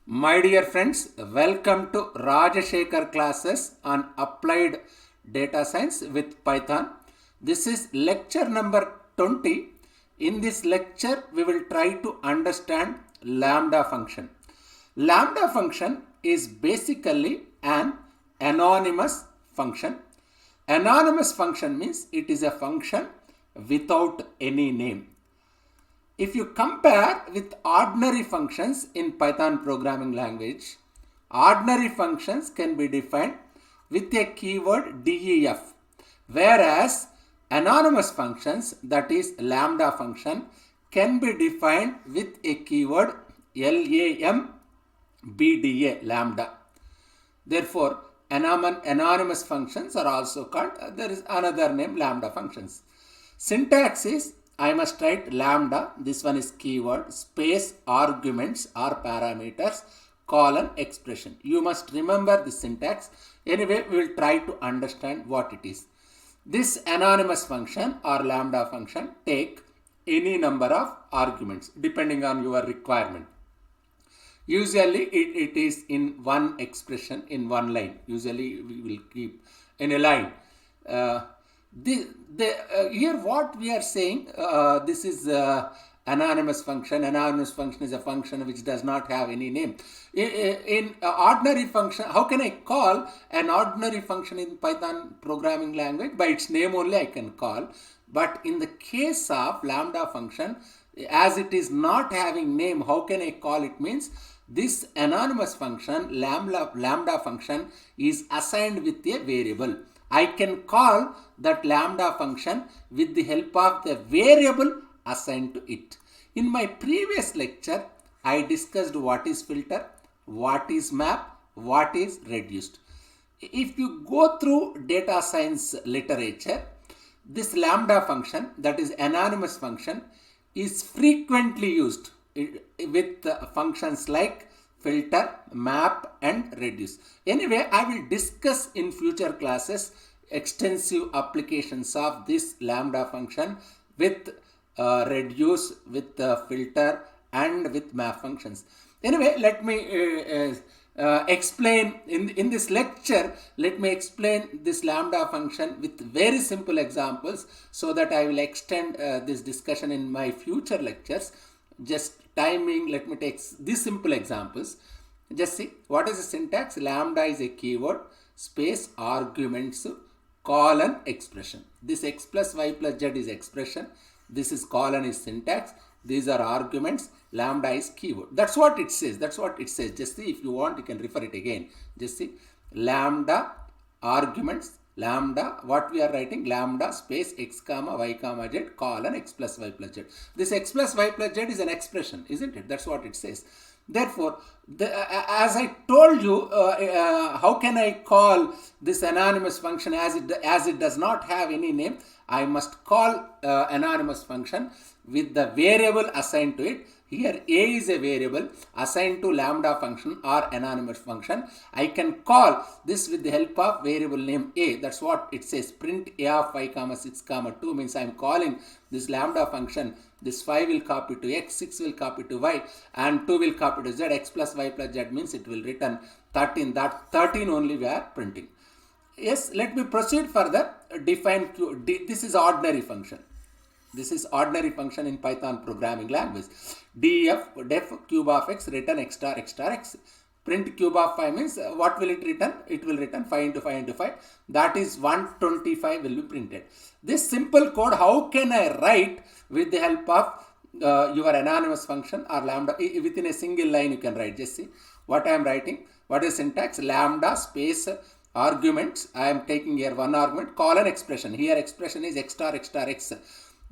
My dear friends, welcome to Rajashekhar classes on applied data science with Python. This is lecture number 20. In this lecture, we will try to understand lambda function. Lambda function is basically an anonymous function. Anonymous function means it is a function without any name. If you compare with ordinary functions in Python programming language, ordinary functions can be defined with a keyword def, whereas anonymous functions, that is lambda function, can be defined with a keyword lambda, lambda. Therefore, anonymous functions are also called, there is another name, lambda functions. Syntax is, I must write lambda, this one is keyword, space arguments or parameters, colon expression. You must remember the syntax. Anyway, we will try to understand what it is. This anonymous function or lambda function take any number of arguments depending on your requirement. Usually it is in one expression, in one line. Usually we will keep in a line. Here what we are saying, this is anonymous function. Anonymous function is a function which does not have any name. In ordinary function, how can I call an ordinary function in Python programming language? By its name only I can call. But in the case of lambda function, as it is not having name, how can I call it? Means this anonymous function, lambda function, is assigned with a variable. I can call that lambda function with the help of the variable assigned to it. In my previous lecture, I discussed what is filter, what is map, what is reduced. If you go through data science literature, this lambda function, that is anonymous function, is frequently used with functions like filter, map and reduce. Anyway, I will discuss in future classes extensive applications of this lambda function with reduce, with filter and with map functions. Anyway, let me explain in this lecture. Let me explain this lambda function with very simple examples so that I will extend this discussion in my future lectures. Just timing, let me take these simple examples. Just see what is the syntax. Lambda is a keyword, space arguments, colon expression. This x plus y plus z is expression. This is colon is syntax. These are arguments. Lambda is keyword. That's what it says. That's what it says. Just see, if you want, you can refer it again. Just see, lambda arguments, lambda, what we are writing, lambda space x comma y comma z colon x plus y plus z. This x plus y plus z is an expression, isn't it? That's what it says. Therefore, as I told you, how can I call this anonymous function as it does not have any name? I must call anonymous function with the variable assigned to it. Here a is a variable assigned to lambda function or anonymous function. I can call this with the help of variable name a. That's what it says. Print a of 5 comma 6 comma 2 means I am calling this lambda function. This 5 will copy to x, 6 will copy to y and 2 will copy to z. X plus y plus z means it will return 13. That 13 only we are printing. Yes, let me proceed further. Define q. This is ordinary function. This is ordinary function in Python programming language. Def cube of x, return x star x star x. Print cube of 5 means what will it return? It will return 5 into 5 into 5. That is 125 will be printed. This simple code, how can I write with the help of your anonymous function or lambda? Within a single line you can write. Just see what I am writing. What is syntax? Lambda space arguments. I am taking here one argument, colon expression. Here expression is x star x star x.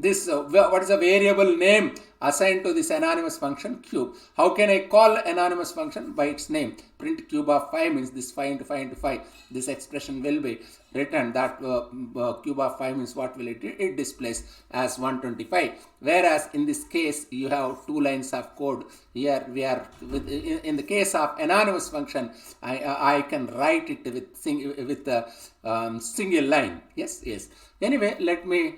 This what is a variable name assigned to this anonymous function? Cube. How can I call anonymous function? By its name. Print cube of 5 means this 5 into 5 into 5. This expression will be written. That cube of 5 means what will it displays as 125. Whereas in this case you have two lines of code. Here we are in the case of anonymous function, I can write it with a single line. Yes. Anyway, let me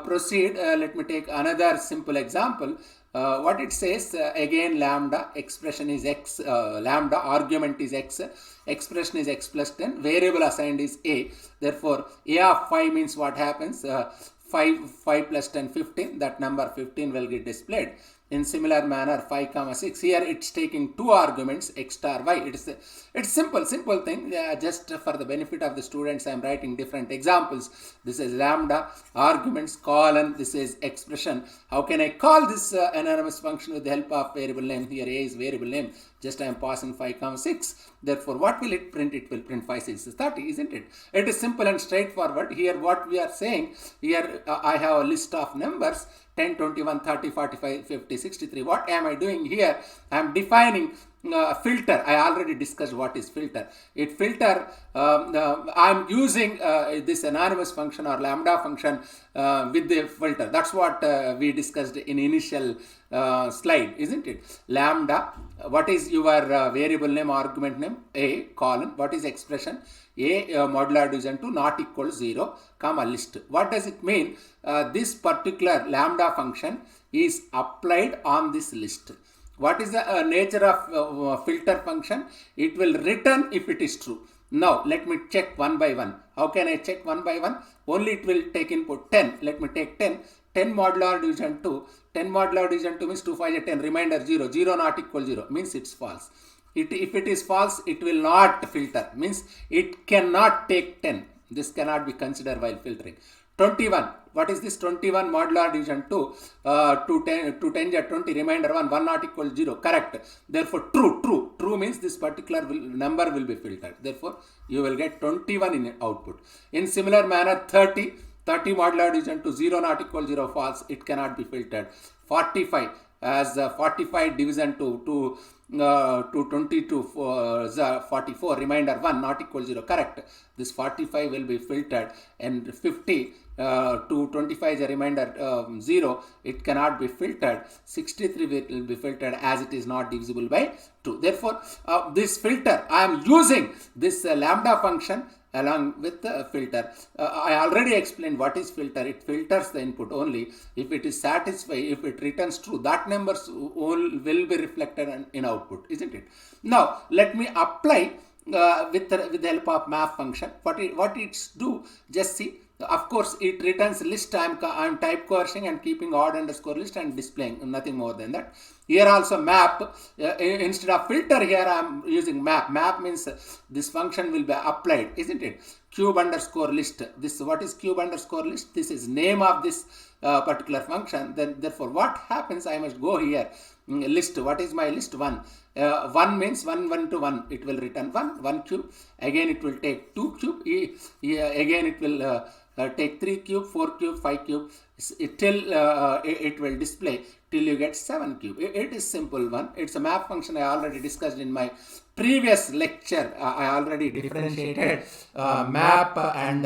proceed. Let me take another simple example. what it says, again lambda, expression is x, lambda, argument is x, expression is x plus 10, variable assigned is a. Therefore, a of 5 means what happens? 5 plus 10, 15. That number 15 will get displayed. In similar manner, 5 comma 6. Here it's taking two arguments, x star y. It's simple thing. Just for the benefit of the students, I am writing different examples. This is lambda, arguments, colon. This is expression. How can I call this anonymous function with the help of variable name? Here a is variable name. Just I am passing 5 comma 6. Therefore, what will it print? It will print 5 6 is 30, isn't it? It is simple and straightforward. Here what we are saying, here I have a list of numbers 10, 21, 30, 45, 50, 63. What am I doing here? I am defining filter. I already discussed what is filter. It filter, I am using this anonymous function or lambda function with the filter. That's what we discussed in initial slide, isn't it? Lambda, what is your variable name, argument name? A, colon, what is expression? A modular division to not equal 0, comma list. What does it mean? This particular lambda function is applied on this list. What is the nature of filter function? It will return if it is true. Now let me check one by one. How can I check one by one? Only it will take input 10. Let me take 10. 10 modular division 2. 10 modular division 2 means 2 5 is 10. Remainder 0. 0 not equal 0 means it's false. If it is false, it will not filter. Means it cannot take 10. This cannot be considered while filtering. 21. What is this? 21 modular division 2 to 10 is 20. Remainder 1. 1 not equal 0. Correct. Therefore, true. True means this particular number will be filtered. Therefore, you will get 21 in output. In similar manner, 30 modular division to 0 not equal 0 false. It cannot be filtered. 45 as 45 division to 22 44 remainder 1 not equal 0 correct. This 45 will be filtered, and 50 to 25 is a remainder 0, it cannot be filtered. 63 will be filtered as it is not divisible by 2. Therefore, this filter I am using this lambda function along with the filter. I already explained what is filter. It filters the input only. If it is satisfied, if it returns true, that numbers will be reflected in output, isn't it? Now let me apply with the help of map function. What it's do, just see. Of course, it returns list. I'm type coercing and keeping odd underscore list and displaying, nothing more than that. Here also map, instead of filter here I am using map. Map means this function will be applied, isn't it? Cube underscore list. This, what is cube underscore list? This is name of this particular function. Then therefore what happens, I must go here, list. What is my list? 1. 1 means 1 to 1. It will return 1 cube. Again it will take 2 cube. Again it will take 3 cube, 4 cube, 5 cube, till it will display till you get 7 cube. It is simple one. It's a map function I already discussed in my previous lecture. I already differentiated map and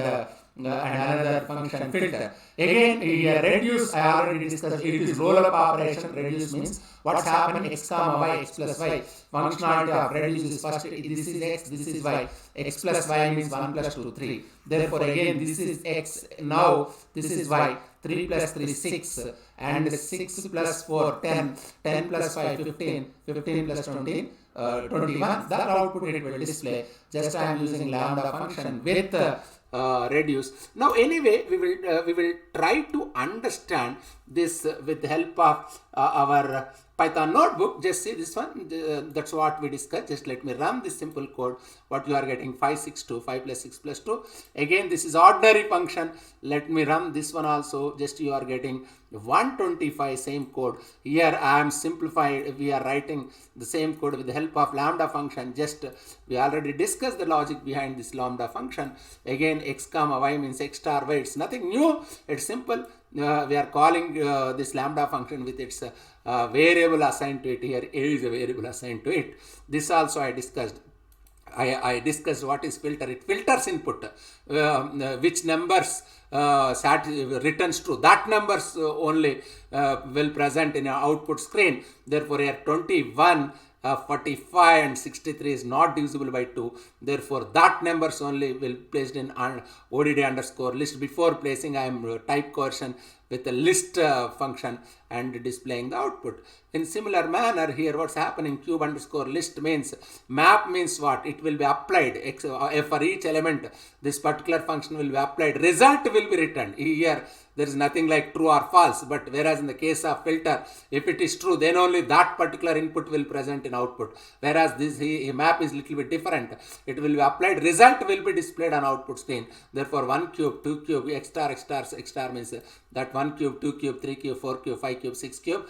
another function filter. Again, reduce, I already discussed, it is roll-up operation. Reduce means what's happening, x comma y, x plus y. Functionality of reduce is first, this is x, this is y. X plus y means 1 plus 2, 3. Therefore, again, this is x, now this is y. 3 plus 3, 6. And 6 plus 4, 10. 10 plus 5, 15. 15 plus 20, 21. That output it will display. Just I am using lambda function with reduce. Now anyway, we will try to understand this with the help of our Python notebook. Just see this one. That's what we discussed. Just let me run this simple code. What you are getting, 5 6 2, 5 plus 6 plus 2. Again, this is ordinary function. Let me run this one also. Just you are getting 125, same code. Here I am simplified. We are writing the same code with the help of lambda function. Just we already discussed the logic behind this lambda function. Again, x comma y means x star y. It's nothing new. It's simple. We are calling this lambda function with its variable assigned to it. Here a is a variable assigned to it. This also I discussed. I discussed what is filter. It filters input, which numbers returns true. That numbers only will present in our output screen. Therefore, here 21, 45 and 63 is not divisible by 2. Therefore, that numbers only will placed in ODD underscore list. Before placing, I am type coercion with a list function and displaying the output. In similar manner, here what's happening, cube underscore list means map means what? It will be applied for each element. This particular function will be applied. Result will be returned. Here there is nothing like true or false, but whereas in the case of filter, if it is true, then only that particular input will present in output. Whereas this map is little bit different. It will be applied. Result will be displayed on output screen. Therefore, 1 cube, 2 cube, x star means that 1 cube, 2 cube, 3 cube, 4 cube, 5 cube, 6 cube,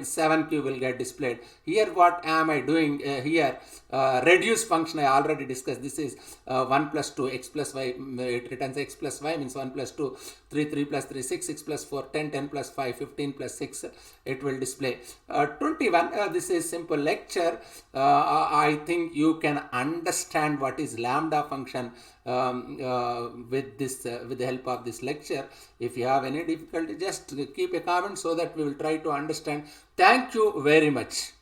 7 cube will get displayed. Here what am I doing here? Reduce function I already discussed. This is 1 plus 2, x plus y, it returns x plus y means 1 plus 2, 3 plus 3, 6 plus 4, 10 plus 5, 15 plus 6, it will display. 21, this is simple lecture. I think you can understand what is lambda function with the help of this lecture. If you have any difficulty, just keep a comment so that we will try to understand. Thank you very much.